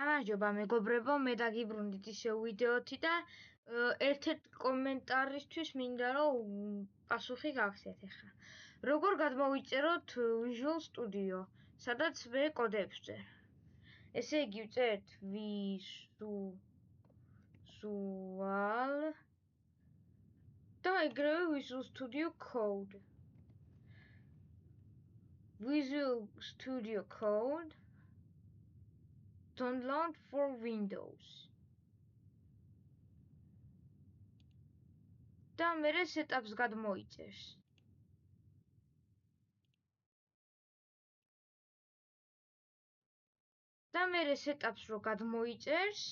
გამარჯობა მეგობრებო, მე დაგიბრუნდით ისევ ვიდეოთი და ერთ-ერთ კომენტარისთვის მინდა რომ პასუხი გაგცეთ ახლა. როგორ გადმოვიწეროთ Visual Studio, სადაც მე კოდებს ვწერ. ესე იგი ვწერთ Visual და ეგრევე Visual Studio Code. Visual Studio Code download for Windows. და მერე setup-ს გადმოიწერს. და მერე setup-ს რო გადმოიწერს,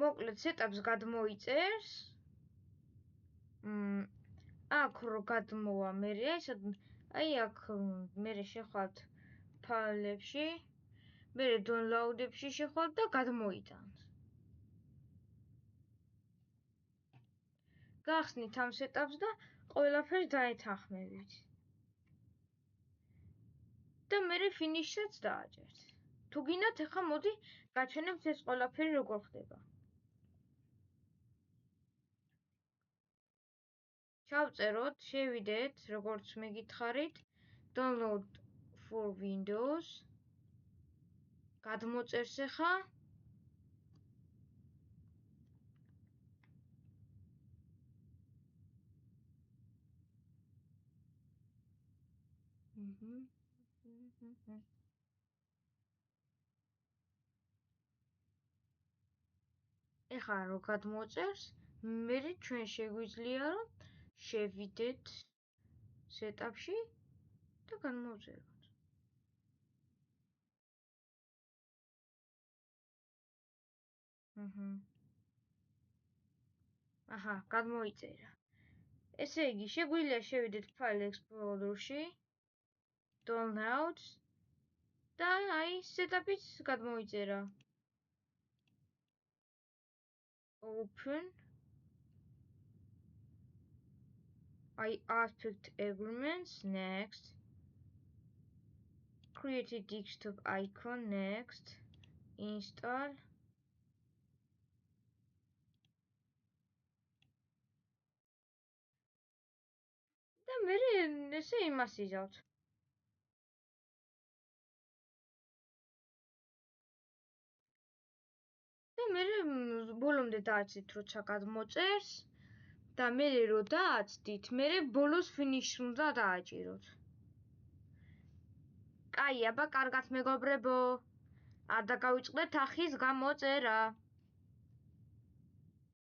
მოკლედ setup-ს გადმოიწერს, აქ რო გადმოვა მერე, აი აქ მერე შეხვალთ ფაილებში, მერე download-ებში შეხვალთ და გადმოიტანთ. გახსნით ამ setup-ს და ყველაფერს დაეთანხმებით. და მერე finish-საც დააჭერთ. თუ გინდათ, ახლა მოდი გაჩვენებთ ეს ყველაფერი როგორ ხდება. ჩავწეროთ, შევიდეთ, როგორც მეკითხარით, download for Windows. გადმოწერს ახლა. ეხლა რო გადმოწერს, მერე ჩვენ შეგვიძლია რომ შევიდეთ setup-ში და განმოვწეროთ. აჰა, გადმოიწერა. ესე იგი, შეგვიძლია შევიდეთ File Explorer-ში, Downloads და აი setup-იც გადმოიწერა. Open. Aspect agreements, next. Create a desktop icon, next. Install. და მერე ესე იმას იზავთ. და მერე ბოლომდე დააცდით, როცა გადმოწერს და მერე რო დააცდით, მერე ბოლოს finish-ს უნდა დააჭიროთ. კაი, აბა კარგად მეგობრებო. არ დაგავიწყდეთ ახის გამოწერა.